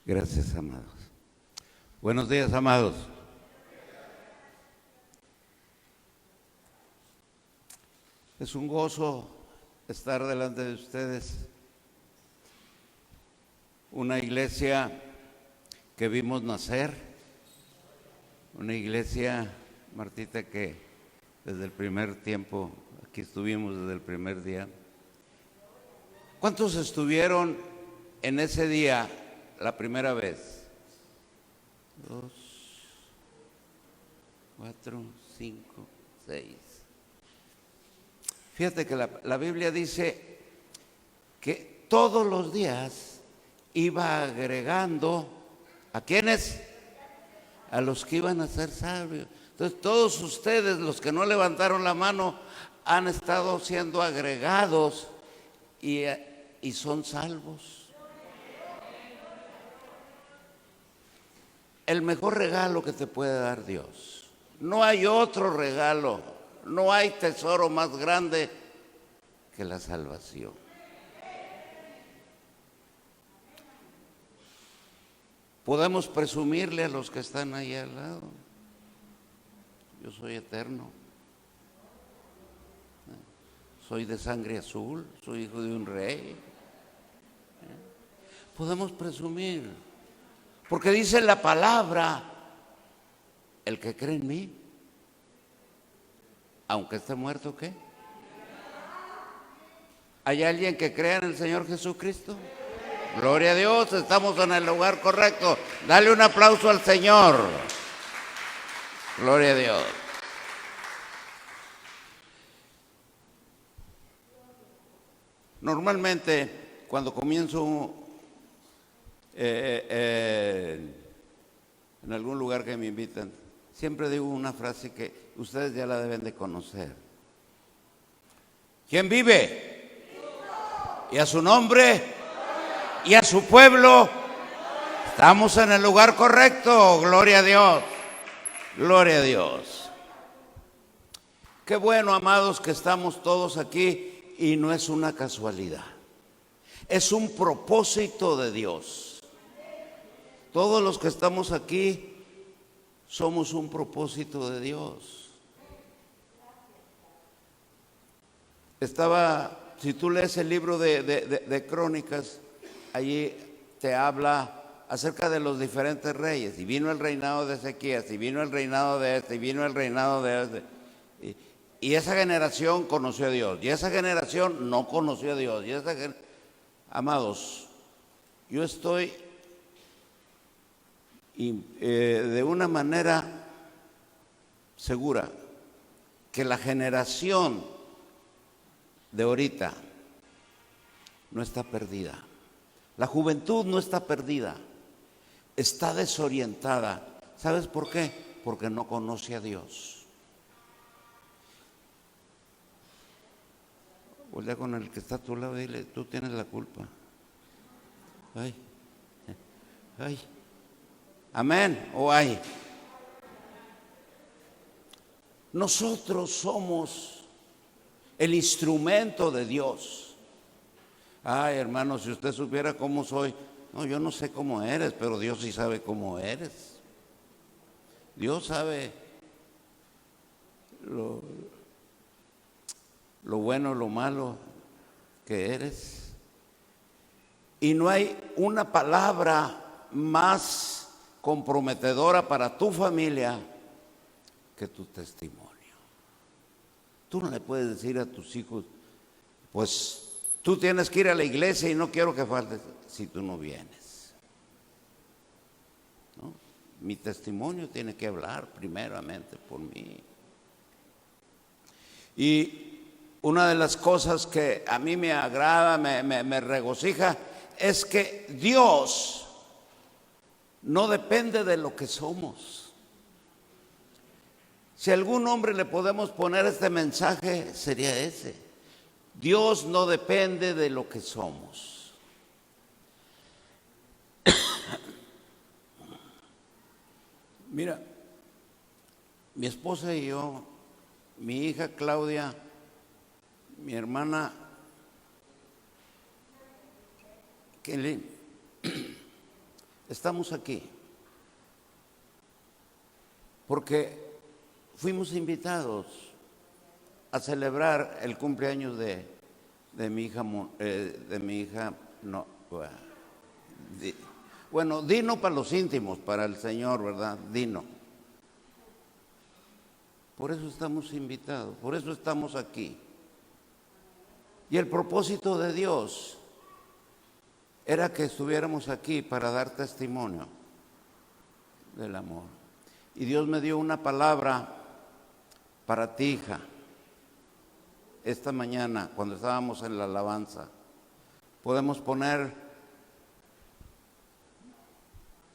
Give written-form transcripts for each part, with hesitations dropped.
Gracias, amados. Buenos días, amados. Es un gozo estar delante de ustedes. Una iglesia que vimos nacer, una iglesia, Martita, que desde el primer tiempo, aquí estuvimos desde el primer día. ¿Cuántos estuvieron en ese día la primera vez? 2, 4, 5, 6. Fíjate que la Biblia dice que todos los días iba agregando, ¿a quiénes? A los que iban a ser sabios. Entonces todos ustedes, los que no levantaron la mano, han estado siendo agregados y son salvos. El mejor regalo que te puede dar Dios. No hay otro regalo, no hay tesoro más grande que la salvación. Podemos presumirle a los que están ahí al lado: yo soy eterno, soy de sangre azul, soy hijo de un rey. Podemos presumir, porque dice la palabra: el que cree en mí, aunque esté muerto, ¿qué? ¿Hay alguien que crea en el Señor Jesucristo? Gloria a Dios, estamos en el lugar correcto. Dale un aplauso al Señor. Gloria a Dios. Normalmente, cuando comienzo en algún lugar que me invitan, siempre digo una frase que ustedes ya la deben de conocer. ¿Quién vive? Y a su nombre y a su pueblo. Estamos en el lugar correcto. Gloria a Dios. Gloria a Dios. Qué bueno, amados, que estamos todos aquí y no es una casualidad. Es un propósito de Dios. Todos los que estamos aquí somos un propósito de Dios. Si tú lees el libro de Crónicas, allí te habla acerca de los diferentes reyes. Y vino el reinado de Ezequías, y vino el reinado de este, y vino el reinado de este. Y esa generación conoció a Dios, y esa generación no conoció a Dios. Amados, yo estoy de una manera segura que la generación de ahorita no está perdida. La juventud no está perdida, está desorientada. ¿Sabes por qué? Porque no conoce a Dios. Voltea con el que está a tu lado y dile: tú tienes la culpa. Ay, ay, amén, o ay. Nosotros somos el instrumento de Dios. Ay, hermano, si usted supiera cómo soy. No, yo no sé cómo eres, pero Dios sí sabe cómo eres. Dios sabe lo bueno, lo malo que eres. Y no hay una palabra más comprometedora para tu familia que tu testimonio. Tú no le puedes decir a tus hijos: pues tú tienes que ir a la iglesia y no quiero que faltes, si tú no vienes. ¿No? Mi testimonio tiene que hablar primeramente por mí. Y una de las cosas que a mí me agrada, me regocija, es que Dios no depende de lo que somos. Si a algún hombre le podemos poner este mensaje, sería ese: Dios no depende de lo que somos. Mira, mi esposa y yo, mi hija Claudia, mi hermana Kelly, Estamos aquí porque fuimos invitados a celebrar el cumpleaños de mi hija, bueno, Dino para los íntimos, para el Señor, ¿verdad? Dino. Por eso estamos invitados, por eso estamos aquí. Y el propósito de Dios era que estuviéramos aquí para dar testimonio del amor. Y Dios me dio una palabra para ti, hija. Esta mañana, cuando estábamos en la alabanza, podemos poner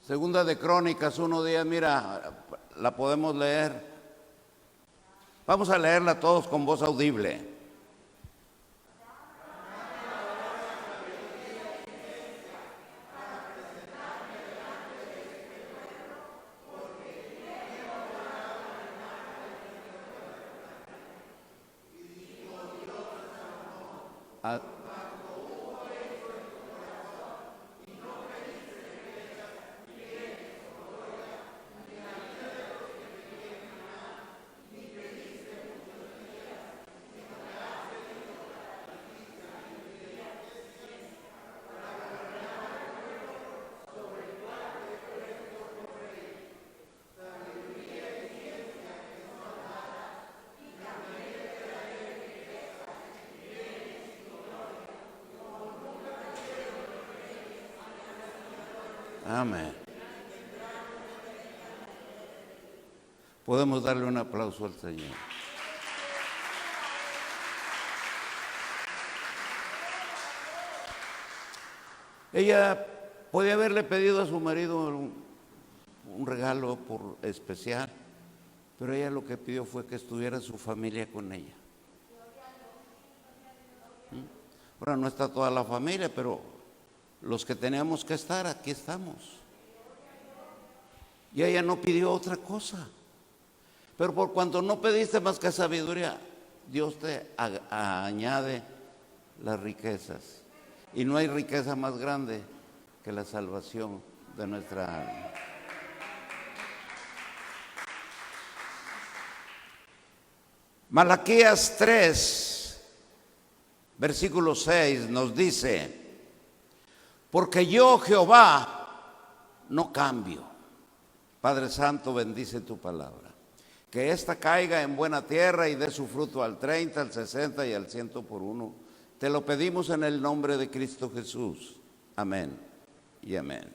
Segunda de Crónicas 1:10, mira, la podemos leer. Vamos a leerla todos con voz audible. Amén. Podemos darle un aplauso al Señor. Ella podía haberle pedido a su marido un regalo por especial, pero ella lo que pidió fue que estuviera su familia con ella. Ahora no está toda la familia, pero los que teníamos que estar, aquí estamos. Y ella no pidió otra cosa. Pero por cuanto no pediste más que sabiduría, Dios te añade las riquezas. Y no hay riqueza más grande que la salvación de nuestra alma. Malaquías 3, versículo 6 nos dice: porque yo, Jehová, no cambio. Padre Santo, bendice tu palabra. Que ésta caiga en buena tierra y dé su fruto al 30, al 60 y al 100 por uno. Te lo pedimos en el nombre de Cristo Jesús. Amén y amén.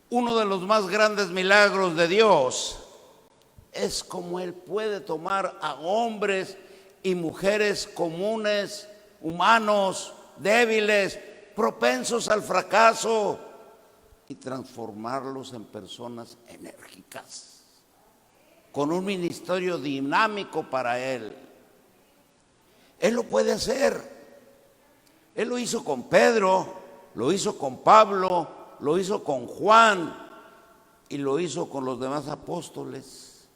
Uno de los más grandes milagros de Dios es como Él puede tomar a hombres y mujeres comunes, humanos, débiles, propensos al fracaso, y transformarlos en personas enérgicas, con un ministerio dinámico para Él. Él lo puede hacer. Él lo hizo con Pedro, lo hizo con Pablo, lo hizo con Juan y lo hizo con los demás apóstoles,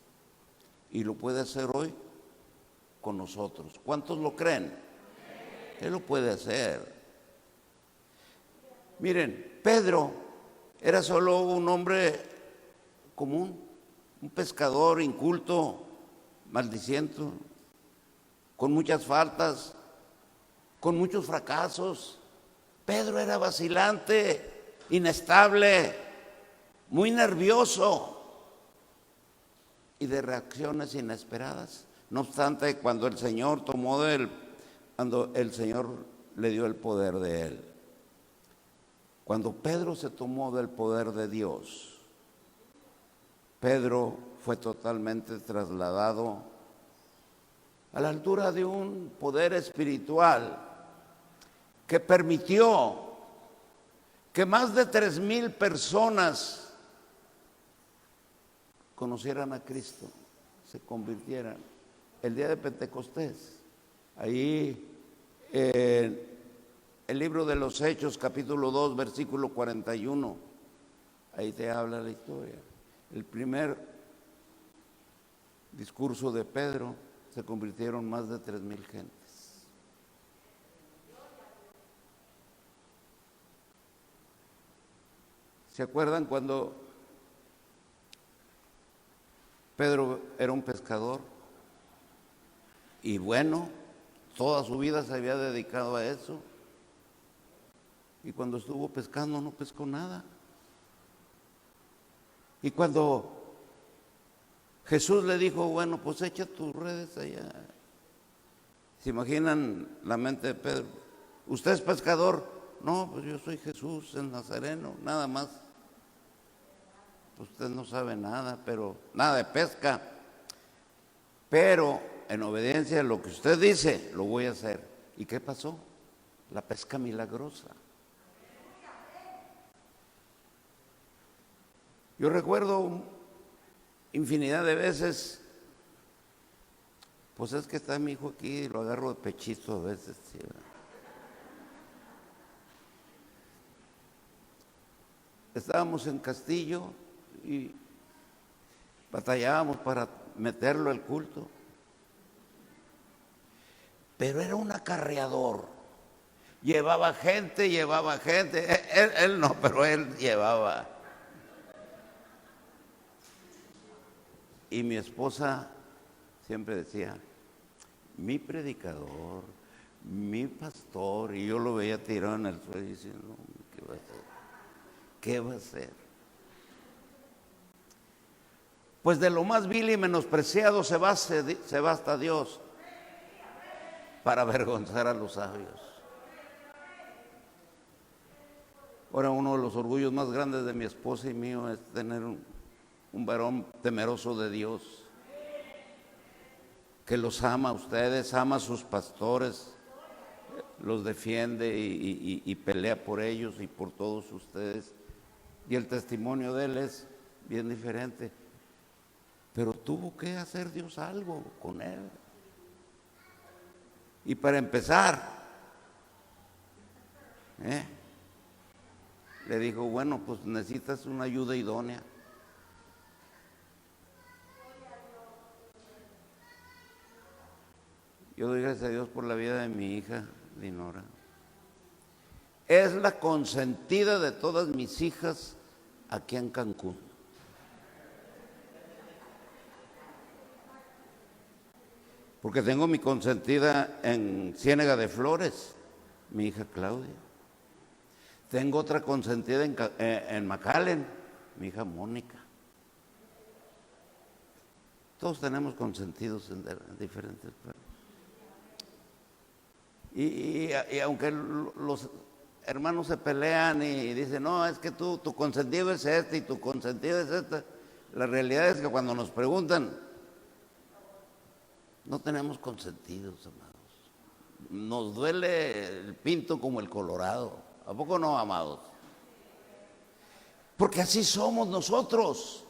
y lo puede hacer hoy con nosotros. ¿Cuántos lo creen? Él lo puede hacer. Miren, Pedro era solo un hombre común, un pescador inculto, maldiciento, con muchas faltas, con muchos fracasos. Pedro era vacilante, inestable, muy nervioso y de reacciones inesperadas. No obstante, cuando el Señor le dio el poder de Él, cuando Pedro se tomó del poder de Dios, Pedro fue totalmente trasladado a la altura de un poder espiritual que permitió que más de 3,000 personas conocieran a Cristo, se convirtieran. El día de Pentecostés, ahí el libro de los Hechos, capítulo 2, versículo 41, ahí te habla la historia. El primer discurso de Pedro, se convirtieron más de 3,000 gentes. ¿Se acuerdan cuando Pedro era un pescador? Y bueno, toda su vida se había dedicado a eso. Y cuando estuvo pescando no pescó nada. Y cuando Jesús le dijo, bueno, pues echa tus redes allá. ¿Se imaginan la mente de Pedro? ¿Usted es pescador? No, pues yo soy Jesús, el Nazareno, nada más. Usted no sabe nada, pero nada de pesca. Pero en obediencia a lo que usted dice, lo voy a hacer. ¿Y qué pasó? La pesca milagrosa. Yo recuerdo infinidad de veces, pues es que está mi hijo aquí y lo agarro de pechito a veces. ¿Sí? Estábamos en Castillo y batallábamos para meterlo al culto. Pero era un acarreador. Llevaba gente. Él no, pero él llevaba. Y mi esposa siempre decía, mi predicador, mi pastor, y yo lo veía tirado en el suelo y decía, no, ¿qué va a hacer? ¿Qué va a hacer? Pues de lo más vil y menospreciado se va hasta Dios para avergonzar a los sabios. Ahora, uno de los orgullos más grandes de mi esposa y mío es tener un varón temeroso de Dios, que los ama a ustedes, ama a sus pastores, los defiende y pelea por ellos y por todos ustedes. Y el testimonio de él es bien diferente. Pero tuvo que hacer Dios algo con él. Y para empezar, le dijo, bueno, pues necesitas una ayuda idónea. Yo doy gracias a Dios por la vida de mi hija, Dinora. Es la consentida de todas mis hijas aquí en Cancún. Porque tengo mi consentida en Ciénega de Flores, mi hija Claudia. Tengo otra consentida en McAllen, mi hija Mónica. Todos tenemos consentidos en diferentes partes. Y aunque los hermanos se pelean y dicen, no, es que tu consentido es este y tu consentido es esta, la realidad es que cuando nos preguntan, no tenemos consentidos, amados. Nos duele el pinto como el colorado. ¿A poco no, amados? Porque así somos nosotros.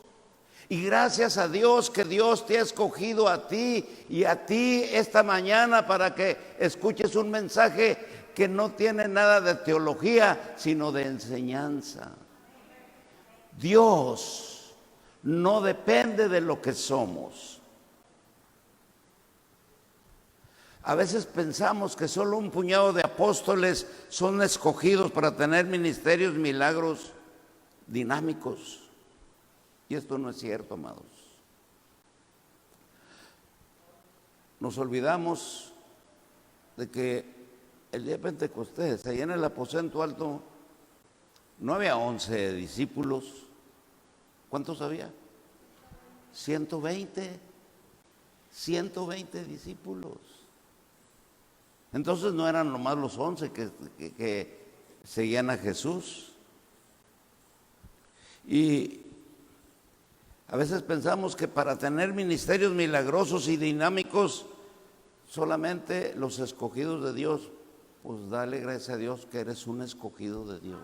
Y gracias a Dios que Dios te ha escogido a ti y a ti esta mañana para que escuches un mensaje que no tiene nada de teología, sino de enseñanza. Dios no depende de lo que somos. A veces pensamos que solo un puñado de apóstoles son escogidos para tener ministerios, milagros dinámicos. Y esto no es cierto, amados. Nos olvidamos de que el día de Pentecostés, allá en el aposento alto, no había 11 discípulos. ¿Cuántos había? 120 discípulos. Entonces no eran nomás los 11 que seguían a Jesús. Y a veces pensamos que para tener ministerios milagrosos y dinámicos, solamente los escogidos de Dios, pues dale gracias a Dios que eres un escogido de Dios.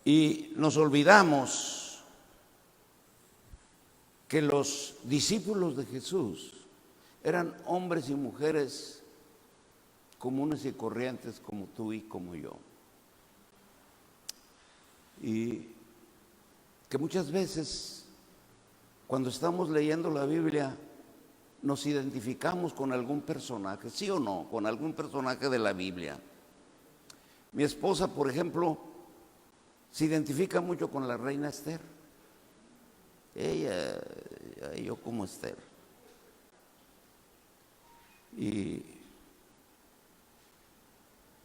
Y nos olvidamos que los discípulos de Jesús eran hombres y mujeres comunes y corrientes como tú y como yo. Y que muchas veces cuando estamos leyendo la Biblia nos identificamos con algún personaje, ¿sí o no? Con algún personaje de la Biblia. Mi esposa, por ejemplo, se identifica mucho con la reina Esther. Ella, yo como Esther. Y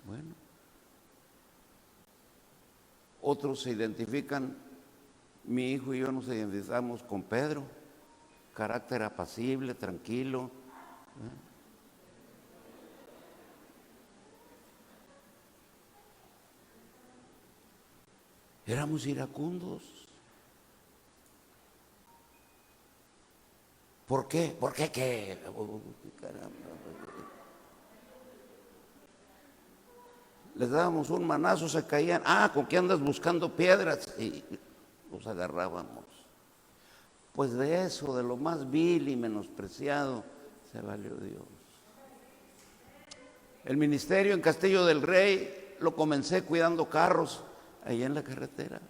bueno, otros se identifican, mi hijo y yo nos identificamos con Pedro, carácter apacible, tranquilo. Éramos iracundos. ¿Por qué? ¿Por qué qué? Caramba. Les dábamos un manazo, se caían. ¿Con qué andas buscando piedras? Y los agarrábamos. Pues de eso, de lo más vil y menospreciado, se valió Dios. El ministerio en Castillo del Rey lo comencé cuidando carros ahí en la carretera.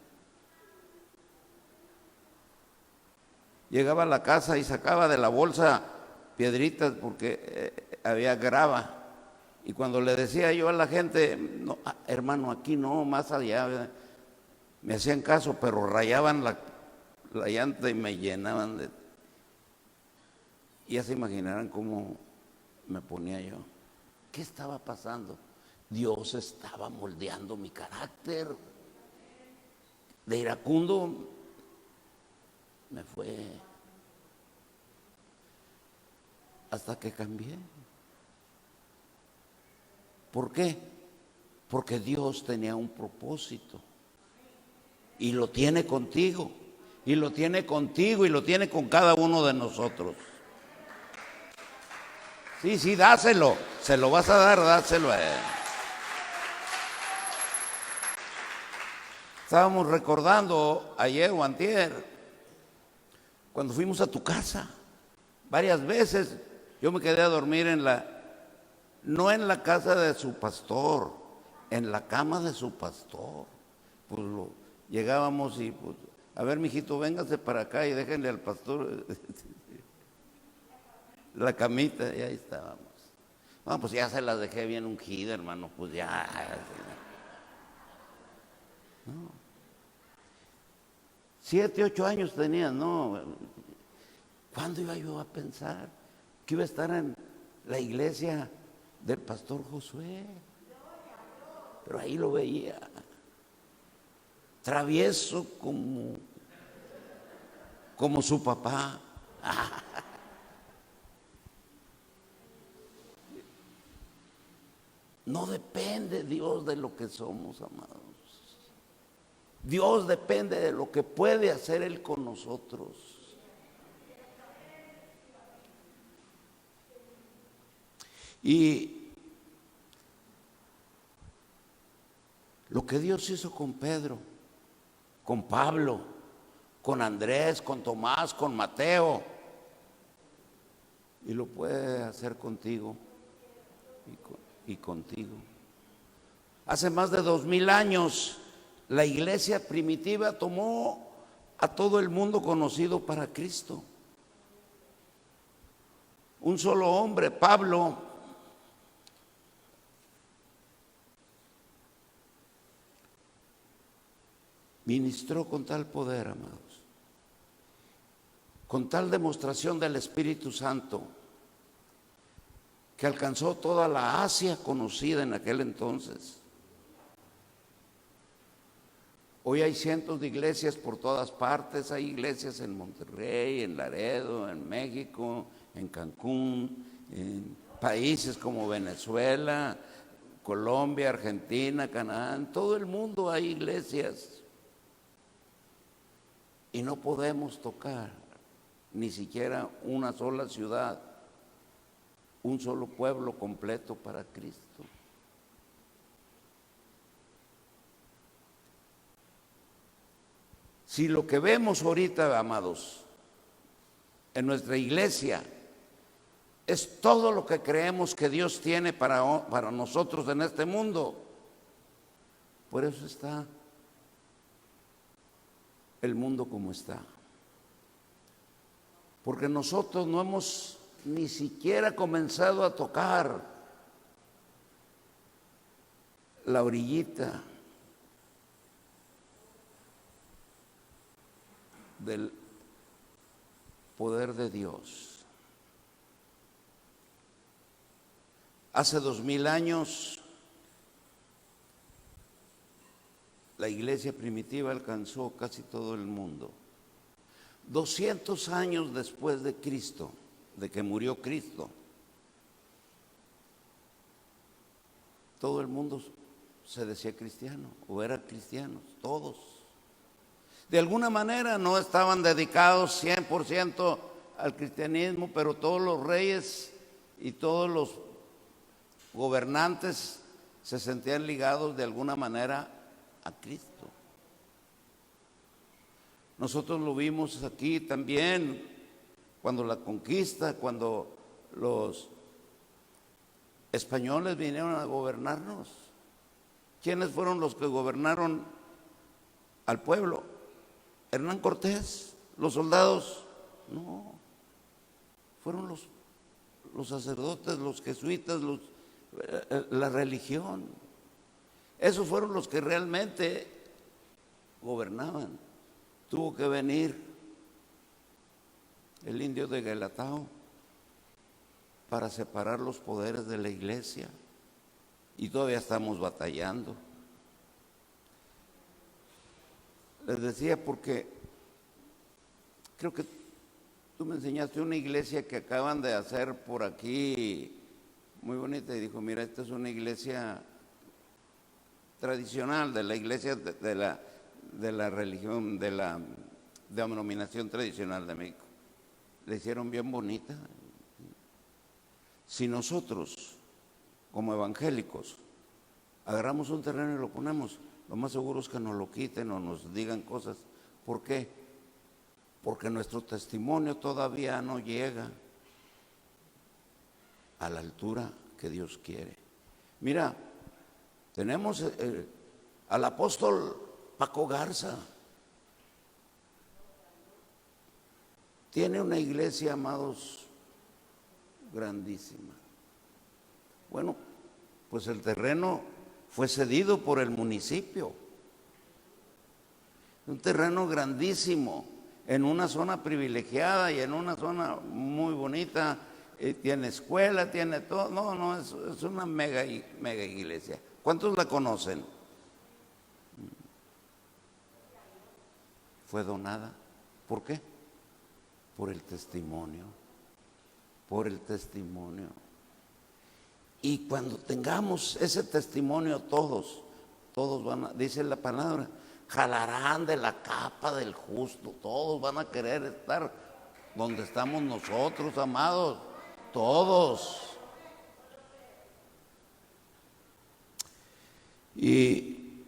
Llegaba a la casa y sacaba de la bolsa piedritas porque había grava. Y cuando le decía yo a la gente, no, hermano, aquí no, más allá, me hacían caso, pero rayaban la llanta y me llenaban de... Y ya se imaginarán cómo me ponía yo. ¿Qué estaba pasando? Dios estaba moldeando mi carácter. De iracundo me fue hasta que cambié. ¿Por qué? Porque Dios tenía un propósito y lo tiene contigo, y lo tiene contigo, y lo tiene con cada uno de nosotros. Sí, dáselo, se lo vas a dar, dáselo a él. Estábamos recordando ayer o antier, cuando fuimos a tu casa, varias veces yo me quedé a dormir no en la casa de su pastor, en la cama de su pastor. Pues llegábamos y pues, a ver, mijito, véngase para acá y déjenle al pastor la camita, y ahí estábamos. Bueno, pues ya se las dejé bien ungida, hermano, pues ya. No. 7, 8 años tenía, ¿no? ¿Cuándo iba yo a pensar que iba a estar en la iglesia del pastor Josué? Pero ahí lo veía, travieso como su papá. No depende Dios de lo que somos, amados. Dios depende de lo que puede hacer Él con nosotros. Y lo que Dios hizo con Pedro, con Pablo, con Andrés, con Tomás, con Mateo, y lo puede hacer contigo y contigo. Hace más de 2000 años, la iglesia primitiva tomó a todo el mundo conocido para Cristo. Un solo hombre, Pablo, ministró con tal poder, amados, con tal demostración del Espíritu Santo, que alcanzó toda la Asia conocida en aquel entonces. Hoy hay cientos de iglesias por todas partes. Hay iglesias en Monterrey, en Laredo, en México, en Cancún, en países como Venezuela, Colombia, Argentina, Canadá. En todo el mundo hay iglesias. Y no podemos tocar ni siquiera una sola ciudad, un solo pueblo completo para Cristo. Si lo que vemos ahorita, amados, en nuestra iglesia es todo lo que creemos que Dios tiene para nosotros en este mundo, por eso está el mundo como está. Porque nosotros no hemos ni siquiera comenzado a tocar la orillita del poder de Dios. Hace 2000 años la iglesia primitiva alcanzó casi todo el mundo. 200 años después de Cristo, de que murió Cristo, todo el mundo se decía cristiano o eran cristianos, todos. De alguna manera no estaban dedicados 100% al cristianismo, pero todos los reyes y todos los gobernantes se sentían ligados de alguna manera a Cristo. Nosotros lo vimos aquí también, cuando la conquista, cuando los españoles vinieron a gobernarnos. ¿Quiénes fueron los que gobernaron al pueblo? ¿Hernán Cortés? ¿Los soldados? No, fueron los sacerdotes, los jesuitas, la religión. Esos fueron los que realmente gobernaban. Tuvo que venir el indio de Guelatao para separar los poderes de la iglesia, y todavía estamos batallando. Les decía porque creo que tú me enseñaste una iglesia que acaban de hacer por aquí, muy bonita, y dijo, mira, esta es una iglesia tradicional, de la iglesia de la religión, de la denominación tradicional de México. Le hicieron bien bonita. Si nosotros, como evangélicos, agarramos un terreno y lo ponemos, lo más seguro es que nos lo quiten o nos digan cosas. ¿Por qué? Porque nuestro testimonio todavía no llega a la altura que Dios quiere. Mira, tenemos al apóstol Paco Garza. Tiene una iglesia, amados, grandísima. Bueno, pues el terreno fue cedido por el municipio. Un terreno grandísimo, en una zona privilegiada y en una zona muy bonita. Tiene escuela, tiene todo. No, es una mega iglesia. ¿Cuántos la conocen? Fue donada. ¿Por qué? Por el testimonio. Por el testimonio. Y cuando tengamos ese testimonio, todos van a, dice la palabra, jalarán de la capa del justo. Todos van a querer estar donde estamos nosotros, amados. Todos. Y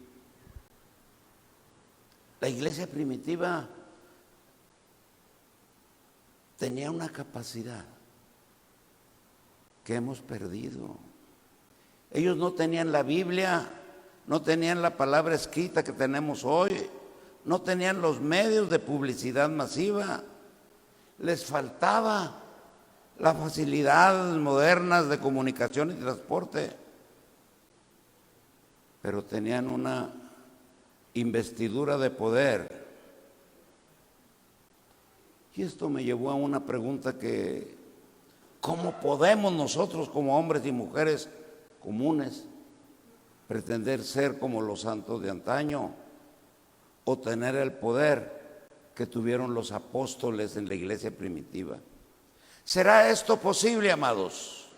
la iglesia primitiva tenía una capacidad que hemos perdido. Ellos no tenían la Biblia, no tenían la palabra escrita que tenemos hoy, no tenían los medios de publicidad masiva, les faltaba las facilidades modernas de comunicación y transporte, pero tenían una investidura de poder. Y esto me llevó a una pregunta que, ¿cómo podemos nosotros como hombres y mujeres comunes pretender ser como los santos de antaño o tener el poder que tuvieron los apóstoles en la iglesia primitiva? ¿Será esto posible, amados?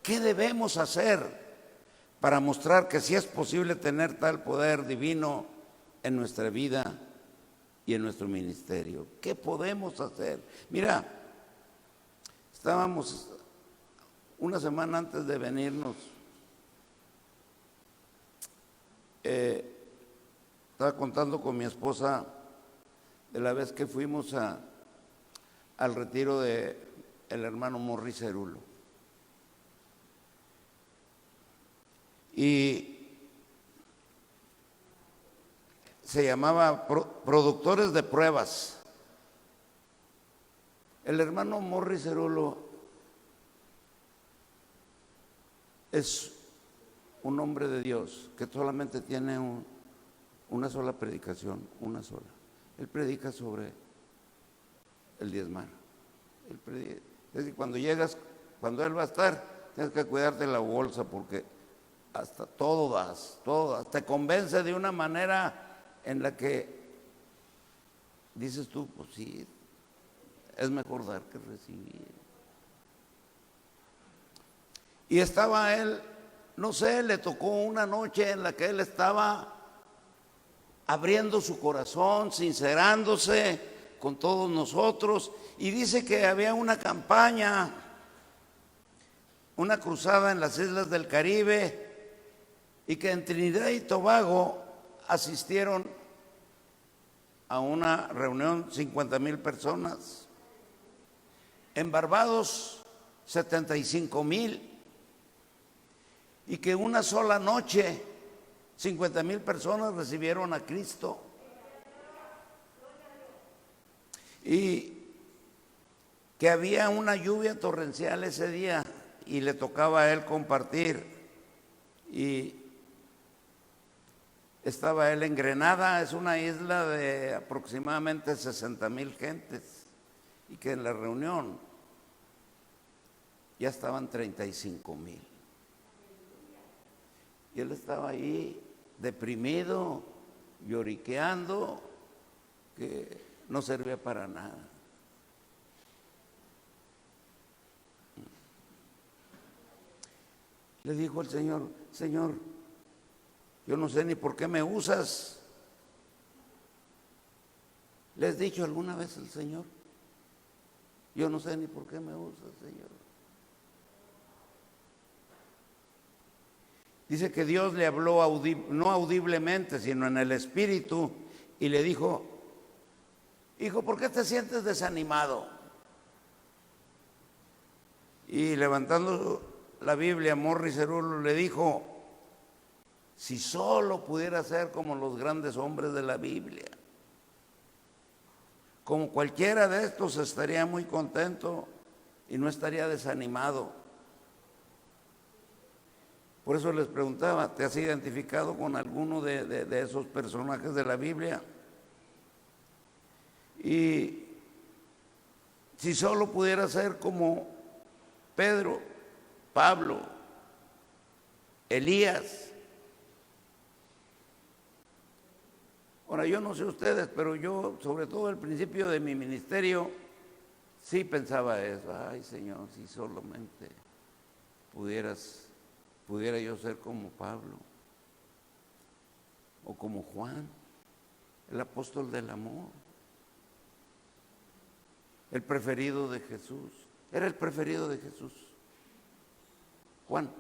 ¿Qué debemos hacer para mostrar que sí es posible tener tal poder divino en nuestra vida y en nuestro ministerio? ¿Qué podemos hacer? Mira, estábamos una semana antes de venirnos, estaba contando con mi esposa de la vez que fuimos al retiro de el hermano Morris Cerulo. Y se llamaba Productores de Pruebas. El hermano Morris Cerulo es un hombre de Dios que solamente tiene una sola predicación, una sola. Él predica sobre el diezmar. Es decir, cuando llegas, cuando Él va a estar, tienes que cuidarte la bolsa porque hasta todo das, te convence de una manera en la que dices tú, pues sí, es mejor dar que recibir. Y estaba él, no sé, le tocó una noche en la que él estaba abriendo su corazón, sincerándose con todos nosotros, y dice que había una campaña, una cruzada en las islas del Caribe, y que en Trinidad y Tobago asistieron a una reunión 50,000 personas, en Barbados 75,000, y que una sola noche 50,000 personas recibieron a Cristo. Y que había una lluvia torrencial ese día y le tocaba a él compartir. Y estaba él en Grenada, es una isla de aproximadamente 60,000 gentes, y que en la reunión ya estaban 35,000. Y él estaba ahí deprimido, lloriqueando, que no servía para nada. Le dijo el Señor: Señor, yo no sé ni por qué me usas. ¿Le has dicho alguna vez al Señor? Yo no sé ni por qué me usas, Señor. Dice que Dios le habló no audiblemente, sino en el espíritu, y le dijo: hijo, ¿por qué te sientes desanimado? Y levantando la Biblia, Morris Cerullo le dijo: si solo pudiera ser como los grandes hombres de la Biblia, como cualquiera de estos, estaría muy contento y no estaría desanimado. Por eso les preguntaba, ¿te has identificado con alguno de esos personajes de la Biblia? Y si solo pudiera ser como Pedro, Pablo, Elías. Ahora, yo no sé ustedes, pero yo, sobre todo al principio de mi ministerio, sí pensaba eso. Ay, Señor, si solamente pudiera yo ser como Pablo o como Juan, el apóstol del amor, el preferido de Jesús. Era el preferido de Jesús, Juan.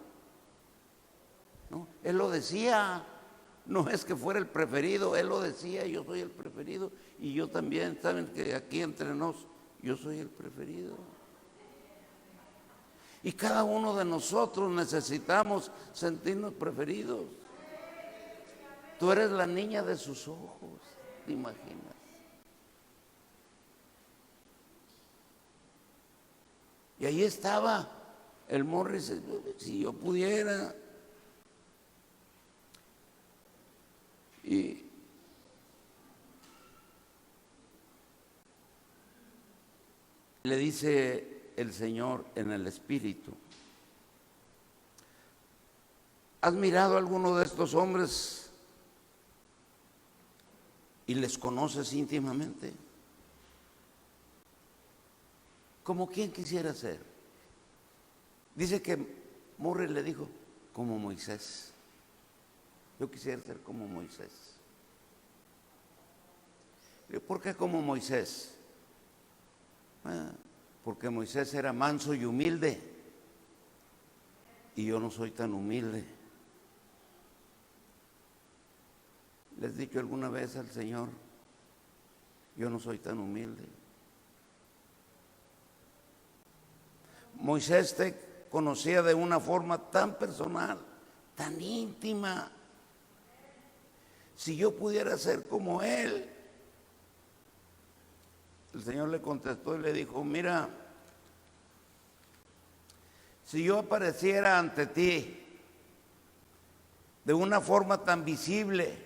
No, él lo decía, no es que fuera el preferido, él lo decía: yo soy el preferido, y yo también. Saben que aquí entre nos, yo soy el preferido. Y cada uno de nosotros necesitamos sentirnos preferidos. Tú eres la niña de sus ojos, ¿te imaginas? Y ahí estaba el Morris: si yo pudiera. Y le dice el Señor en el Espíritu: ¿has mirado a alguno de estos hombres y les conoces íntimamente? ¿Como quién quisiera ser? Dice que Morris le dijo: como Moisés. Yo quisiera ser como Moisés. ¿Por qué como Moisés? Porque Moisés era manso y humilde, y yo no soy tan humilde. ¿Les he dicho alguna vez al Señor: yo no soy tan humilde? Moisés te conocía de una forma tan personal, tan íntima. Si yo pudiera ser como él. El Señor le contestó y le dijo: mira, si yo apareciera ante ti de una forma tan visible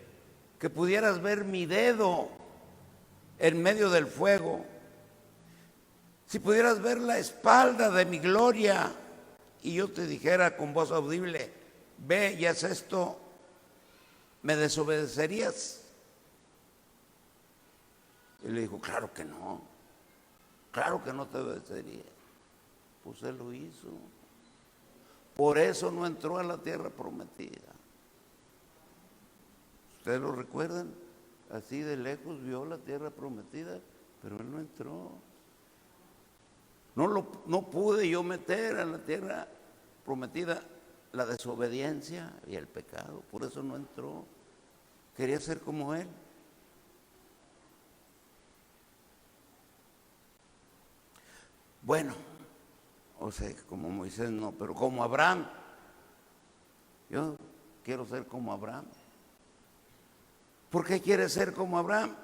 que pudieras ver mi dedo en medio del fuego, si pudieras ver la espalda de mi gloria y yo te dijera con voz audible, ve y haz esto, ¿me desobedecerías? Y le dijo, claro que no te obedecería. Pues él lo hizo. Por eso no entró a la tierra prometida. ¿Ustedes lo recuerdan? Así de lejos vio la tierra prometida, pero él no entró. No pude yo meter a la tierra prometida la desobediencia y el pecado, por eso no entró. Quería ser como él. Bueno, o sea, como Moisés no, pero como Abraham. Yo quiero ser como Abraham. ¿Por qué quieres ser como Abraham?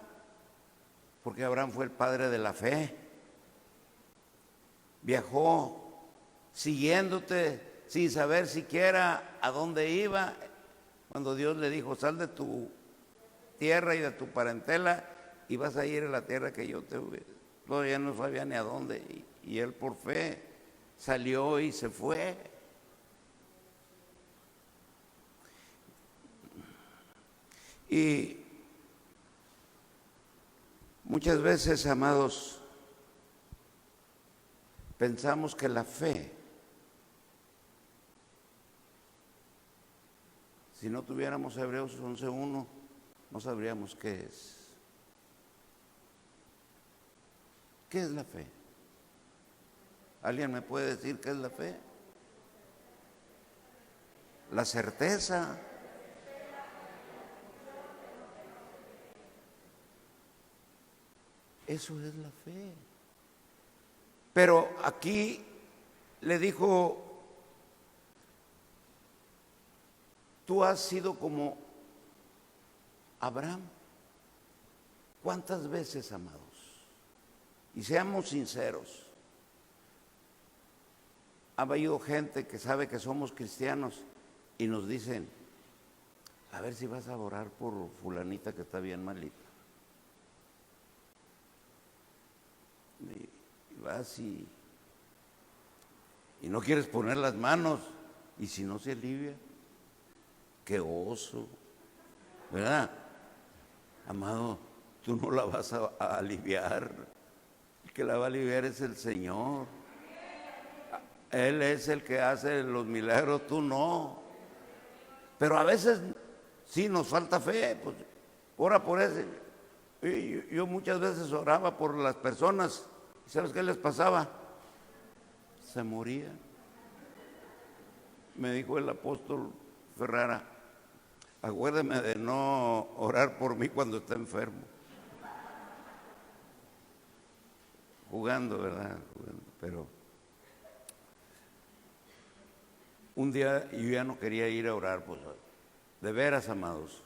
Porque Abraham fue el padre de la fe. Viajó siguiéndote sin saber siquiera a dónde iba. Cuando Dios le dijo, sal de tu tierra y de tu parentela y vas a ir a la tierra que yo te voy. Todavía no sabía ni a dónde. Y él por fe salió y se fue. Y muchas veces, amados, pensamos que la fe, si no tuviéramos Hebreos 11:1, no sabríamos qué es. ¿Qué es la fe? ¿Alguien me puede decir qué es la fe? La certeza. Eso es la fe. Pero aquí le dijo, tú has sido como Abraham. ¿Cuántas veces, amados? Y seamos sinceros, ha habido gente que sabe que somos cristianos y nos dicen, a ver si vas a orar por fulanita que está bien malita. Y vas y no quieres poner las manos, y si no se alivia, qué oso, ¿verdad? Amado, tú no la vas a aliviar, el que la va a aliviar es el Señor. Él es el que hace los milagros, tú no. Pero a veces sí nos falta fe, pues ora por eso. Yo muchas veces oraba por las personas, ¿sabes qué les pasaba? Se morían. Me dijo el apóstol Ferrara, acuérdeme de no orar por mí cuando esté enfermo. Jugando, ¿verdad? Jugando, pero un día yo ya no quería ir a orar, pues de veras, amados.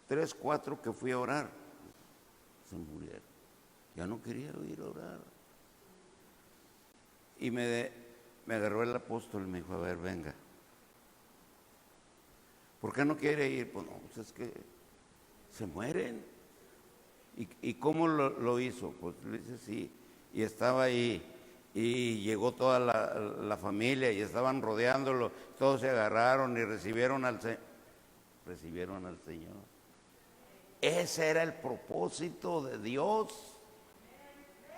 3, 4 que fui a orar, se murieron. Ya no quería ir a orar. Y me agarró el apóstol y me dijo, a ver, venga. ¿Por qué no quiere ir? Pues no, pues es que se mueren. ¿Y cómo lo hizo? Pues le dice sí. Y estaba ahí. Y llegó toda la familia y estaban rodeándolo. Todos se agarraron y recibieron al Señor. Ese era el propósito de Dios.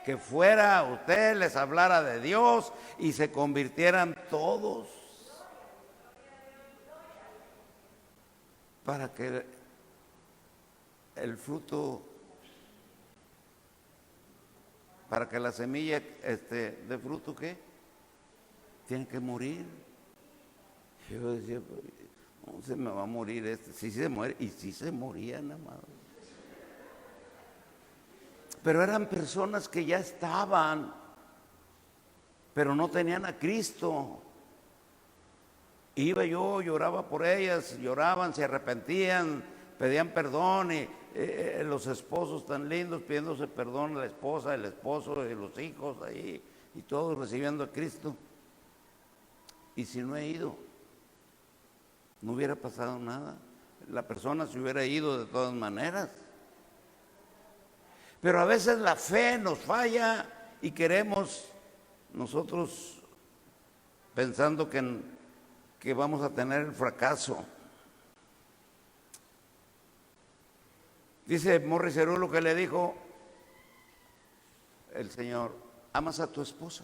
Que fuera usted, les hablara de Dios y se convirtieran todos. Para que el fruto, para que la semilla de fruto, ¿qué? Tiene que morir. Yo decía, no se me va a morir si se muere, y si se morían, amados. Pero eran personas que ya estaban, pero no tenían a Cristo. Iba yo, lloraba por ellas, lloraban, se arrepentían, pedían perdón, y los esposos tan lindos pidiéndose perdón, la esposa, el esposo y los hijos ahí, y todos recibiendo a Cristo. Y si no he ido, no hubiera pasado nada. La persona se hubiera ido de todas maneras. Pero a veces la fe nos falla y queremos nosotros pensando que vamos a tener el fracaso. Dice Morris Cerullo que le dijo el Señor: ¿amas a tu esposa?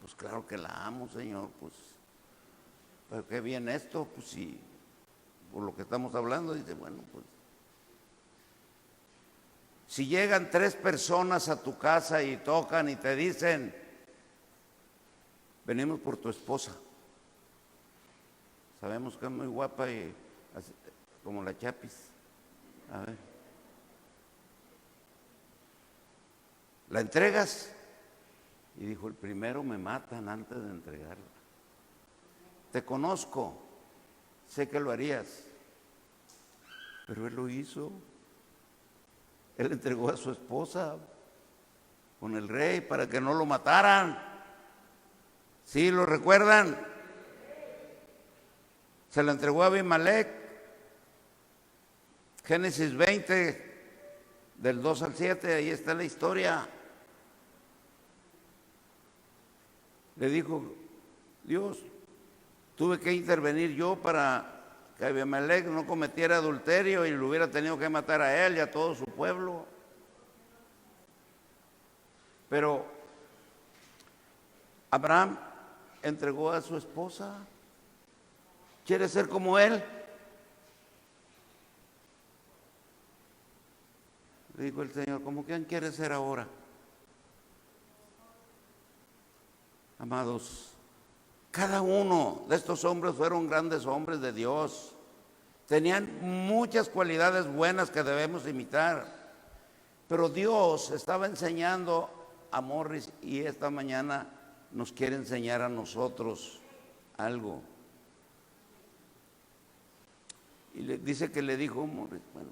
Pues claro que la amo, Señor, pues, pero qué bien esto, pues sí, por lo que estamos hablando. Dice, bueno, pues, si llegan 3 personas a tu casa y tocan y te dicen: venimos por tu esposa, sabemos que es muy guapa y así, como la Chapis, a ver, ¿la entregas? Y dijo: el primero me matan antes de entregarla. Te conozco, sé que lo harías. Pero él lo hizo. Él entregó a su esposa con el rey para que no lo mataran. ¿Sí lo recuerdan? Se la entregó a Abimelech. Génesis 20, del 2 al 7, ahí está la historia. Le dijo Dios: tuve que intervenir yo para que Abimelech no cometiera adulterio y lo hubiera tenido que matar a él y a todo su pueblo. Pero Abraham entregó a su esposa. ¿Quiere ser como él? Le dijo el Señor: ¿cómo quién quiere ser ahora? Amados, cada uno de estos hombres fueron grandes hombres de Dios. Tenían muchas cualidades buenas que debemos imitar. Pero Dios estaba enseñando a Morris y esta mañana nos quiere enseñar a nosotros algo. Y dice que le dijo Morris: bueno,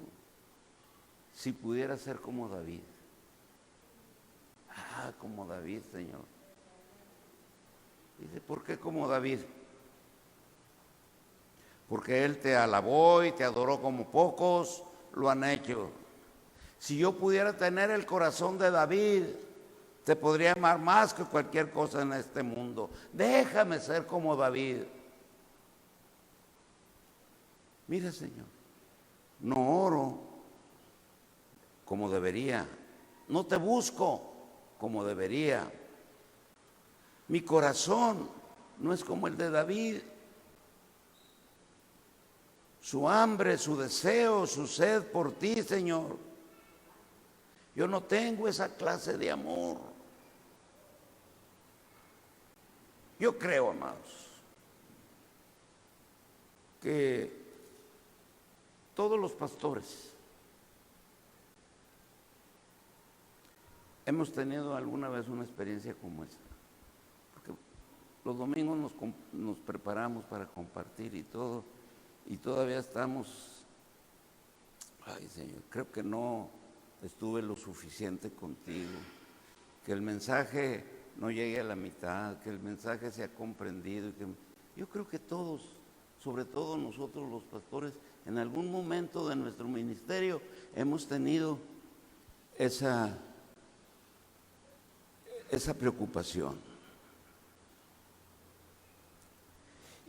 si pudiera ser como David. Como David, Señor. Dice: ¿por qué como David? Porque él te alabó y te adoró como pocos lo han hecho. Si yo pudiera tener el corazón de David, te podría amar más que cualquier cosa en este mundo. Déjame ser como David. Mira, Señor, no oro como debería, no te busco como debería. Mi corazón no es como el de David. Su hambre, su deseo, su sed por ti, Señor. Yo no tengo esa clase de amor. Yo creo, amados, que todos los pastores hemos tenido alguna vez una experiencia como esta. Porque los domingos nos preparamos para compartir y todo, y todavía estamos, ay, Señor, creo que no estuve lo suficiente contigo, que el mensaje no llegue a la mitad, que el mensaje sea comprendido. Yo creo que todos, sobre todo nosotros los pastores, en algún momento de nuestro ministerio hemos tenido esa preocupación.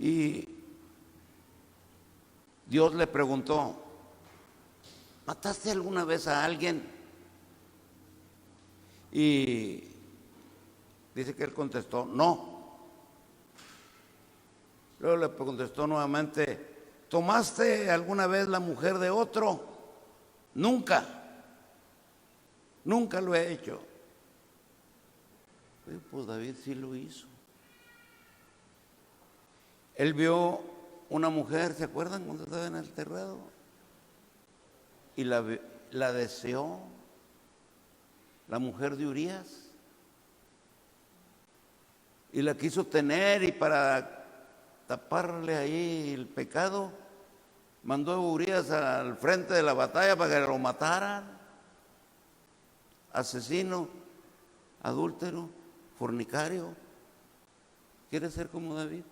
Y Dios le preguntó: ¿mataste alguna vez a alguien? Y dice que él contestó: no. Luego le contestó nuevamente: ¿tomaste alguna vez la mujer de otro? Nunca. Nunca lo he hecho. Pues David sí lo hizo. Él vio una mujer, ¿se acuerdan cuando estaba en el terrado? Y la deseó, la mujer de Urías, y la quiso tener, y para taparle ahí el pecado mandó a Urías al frente de la batalla para que lo mataran. Asesino, adúltero, fornicario. ¿Quiere ser como David?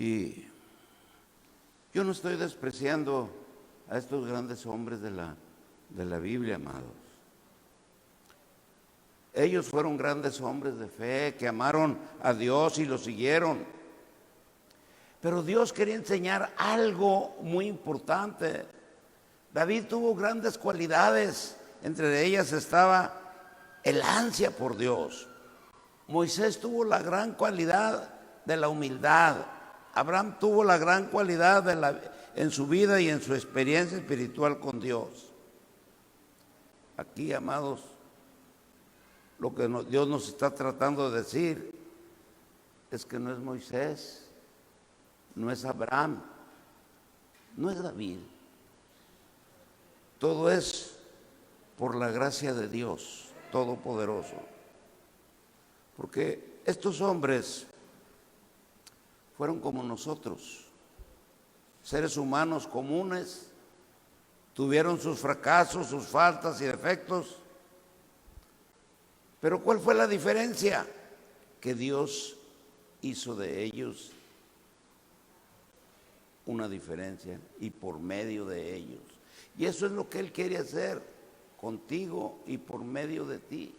Y yo no estoy despreciando a estos grandes hombres de la Biblia, amados. Ellos fueron grandes hombres de fe que amaron a Dios y lo siguieron. Pero Dios quería enseñar algo muy importante. David tuvo grandes cualidades, entre ellas estaba el ansia por Dios. Moisés tuvo la gran cualidad de la humildad. Abraham tuvo la gran cualidad en su vida y en su experiencia espiritual con Dios. Aquí, amados, lo que Dios nos está tratando de decir es que no es Moisés, no es Abraham, no es David. Todo es por la gracia de Dios Todopoderoso. Porque estos hombres fueron como nosotros, seres humanos comunes, tuvieron sus fracasos, sus faltas y defectos. Pero ¿cuál fue la diferencia? Que Dios hizo de ellos una diferencia y por medio de ellos. Y eso es lo que Él quiere hacer contigo y por medio de ti.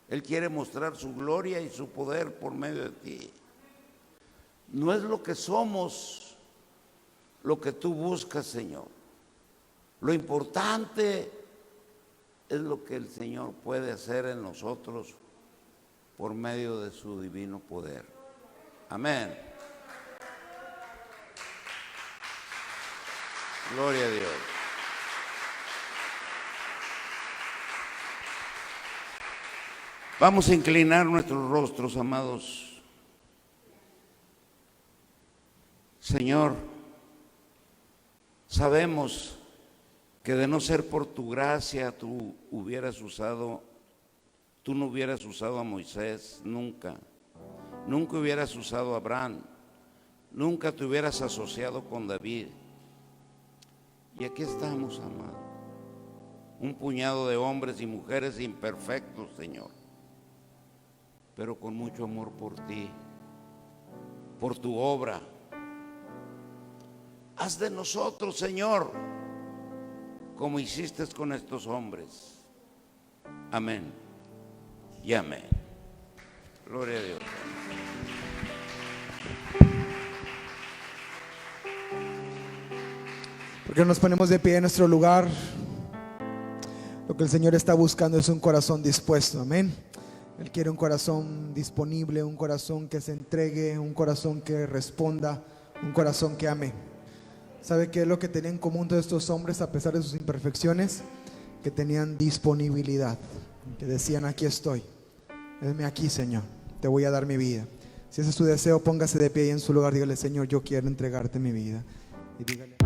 Él quiere mostrar su gloria y su poder por medio de ti. No es lo que somos lo que tú buscas, Señor. Lo importante es lo que el Señor puede hacer en nosotros por medio de su divino poder. Amén. Gloria a Dios. Vamos a inclinar nuestros rostros, amados. Señor, sabemos que de no ser por tu gracia tú no hubieras usado a Moisés, nunca hubieras usado a Abraham, nunca te hubieras asociado con David. Y aquí estamos, amado, un puñado de hombres y mujeres imperfectos, Señor, pero con mucho amor por ti, por tu obra. Haz de nosotros, Señor, como hiciste con estos hombres. Amén y amén. Gloria a Dios. Porque nos ponemos de pie en nuestro lugar. Lo que el Señor está buscando es un corazón dispuesto. Amén. Él quiere un corazón disponible, un corazón que se entregue, un corazón que responda, un corazón que ame. ¿Sabe qué es lo que tenían en común todos estos hombres a pesar de sus imperfecciones? Que tenían disponibilidad, que decían: aquí estoy, venme aquí, Señor, te voy a dar mi vida. Si ese es su deseo, póngase de pie y en su lugar dígale: Señor, yo quiero entregarte mi vida. Y dígale.